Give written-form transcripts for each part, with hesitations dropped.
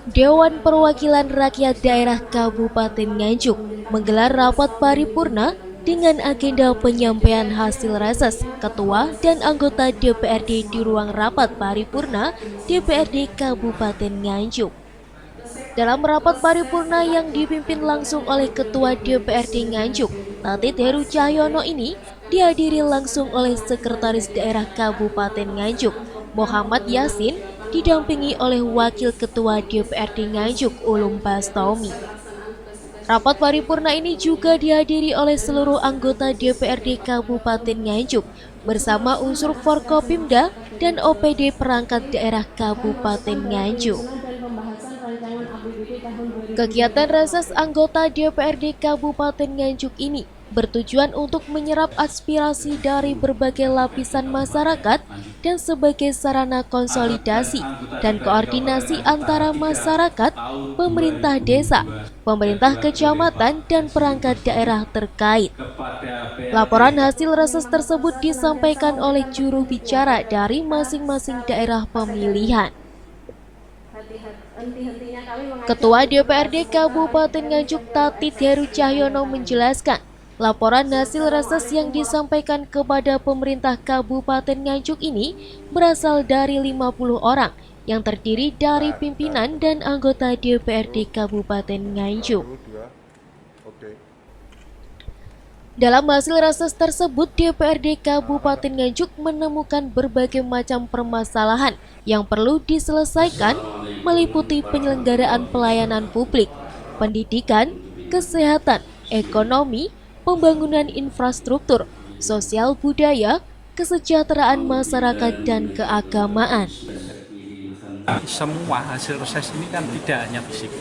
Dewan Perwakilan Rakyat Daerah Kabupaten Nganjuk menggelar rapat paripurna dengan agenda penyampaian hasil reses Ketua dan anggota DPRD di ruang rapat paripurna DPRD Kabupaten Nganjuk. Dalam rapat paripurna yang dipimpin langsung oleh Ketua DPRD Nganjuk, Tatit Heru Cahyono ini dihadiri langsung oleh Sekretaris Daerah Kabupaten Nganjuk, Muhammad Yasin, didampingi oleh Wakil Ketua DPRD Nganjuk, Ulum Bastomi. Rapat paripurna ini juga dihadiri oleh seluruh anggota DPRD Kabupaten Nganjuk bersama unsur Forkopimda dan OPD perangkat daerah Kabupaten Nganjuk. Kegiatan reses anggota DPRD Kabupaten Nganjuk ini bertujuan untuk menyerap aspirasi dari berbagai lapisan masyarakat dan sebagai sarana konsolidasi dan koordinasi antara masyarakat, pemerintah desa, pemerintah kecamatan, dan perangkat daerah terkait. Laporan hasil reses tersebut disampaikan oleh juru bicara dari masing-masing daerah pemilihan. Ketua DPRD Kabupaten Nganjuk Tatit Heru Cahyono menjelaskan, laporan hasil reses yang disampaikan kepada pemerintah Kabupaten Nganjuk ini berasal dari 50 orang yang terdiri dari pimpinan dan anggota DPRD Kabupaten Nganjuk. Dalam hasil reses tersebut, DPRD Kabupaten Nganjuk menemukan berbagai macam permasalahan yang perlu diselesaikan, meliputi penyelenggaraan pelayanan publik, pendidikan, kesehatan, ekonomi, pembangunan infrastruktur, sosial budaya, kesejahteraan masyarakat, dan keagamaan. Semua hasil reses ini kan tidak hanya fisik,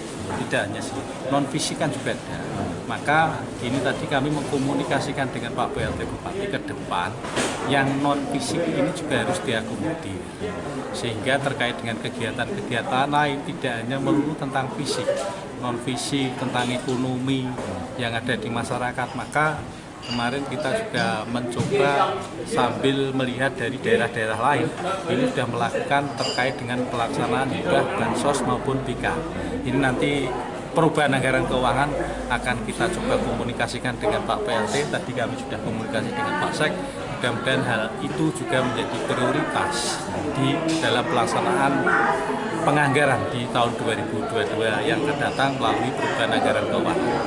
tidak hanya non fisik kan juga ada. Maka ini tadi kami mengkomunikasikan dengan Pak PLT Bupati ke depan yang non fisik ini juga harus diakomodir, sehingga terkait dengan kegiatan-kegiatan lain tidak hanya melulu tentang fisik, non fisik, tentang ekonomi yang ada di masyarakat. Maka kemarin kita juga mencoba sambil melihat dari daerah-daerah lain, ini sudah melakukan terkait dengan pelaksanaan hibah bansos maupun BK. Ini nanti perubahan anggaran keuangan akan kita coba komunikasikan dengan Pak PLT. Tadi kami sudah komunikasi dengan Pak Sek. Mudah-mudahan hal itu juga menjadi prioritas di dalam pelaksanaan penganggaran di tahun 2022 yang akan datang melalui perubahan anggaran keuangan.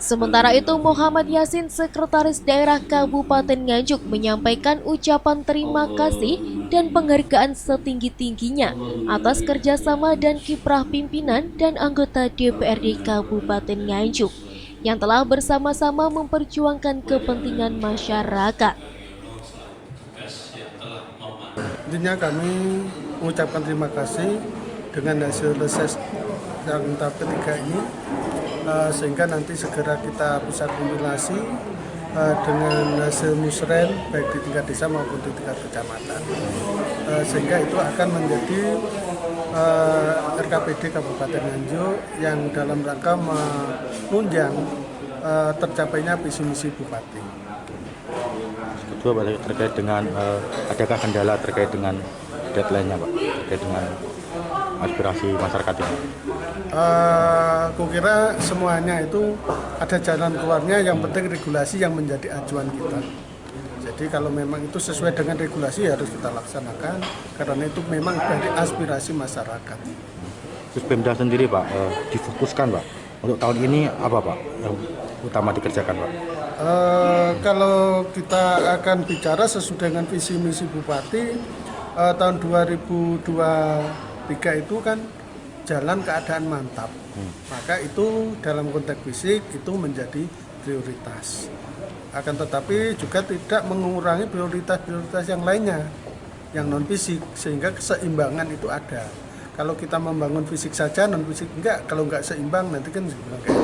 Sementara itu, Muhammad Yasin, Sekretaris Daerah Kabupaten Nganjuk, menyampaikan ucapan terima kasih dan penghargaan setinggi-tingginya atas kerjasama dan kiprah pimpinan dan anggota DPRD Kabupaten Nganjuk yang telah bersama-sama memperjuangkan kepentingan masyarakat. Intinya kami mengucapkan terima kasih dengan hasil reses yang tahap ketiga ini, sehingga nanti segera kita bisa kombinasi dengan hasil musren baik di tingkat desa maupun di tingkat kecamatan, sehingga itu akan menjadi RKPD Kabupaten Nganjuk yang dalam rangka menunjang tercapainya visi misi Bupati. Kedua, terkait dengan adakah kendala terkait dengan deadline-nya, Pak, terkait dengan aspirasi masyarakat ini? Kukira semuanya itu ada jalan keluarnya, yang penting regulasi yang menjadi acuan kita. Jadi kalau memang itu sesuai dengan regulasi harus kita laksanakan, karena itu memang dari aspirasi masyarakat. Terus Pemda sendiri, Pak, difokuskan, Pak, untuk tahun ini apa, Pak, yang utama dikerjakan, Pak? Kalau kita akan bicara sesuai dengan visi misi Bupati, tahun 2023 itu kan jalan keadaan mantap, maka itu dalam konteks fisik itu menjadi prioritas. Akan tetapi juga tidak mengurangi prioritas-prioritas yang lainnya, yang non fisik, sehingga keseimbangan itu ada. Kalau kita membangun fisik saja, non fisik enggak, kalau enggak seimbang nanti kan kayak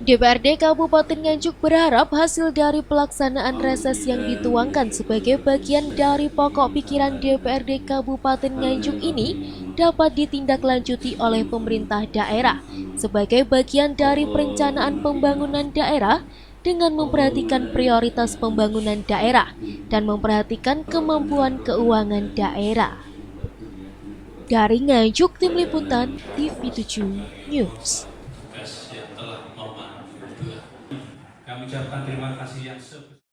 DPRD Kabupaten Nganjuk berharap hasil dari pelaksanaan reses yang dituangkan sebagai bagian dari pokok pikiran DPRD Kabupaten Nganjuk ini dapat ditindaklanjuti oleh pemerintah daerah sebagai bagian dari perencanaan pembangunan daerah dengan memperhatikan prioritas pembangunan daerah dan memperhatikan kemampuan keuangan daerah. Dari Nganjuk, Tim Liputan TV7 News. Kami ucapkan terima kasih yang sebesar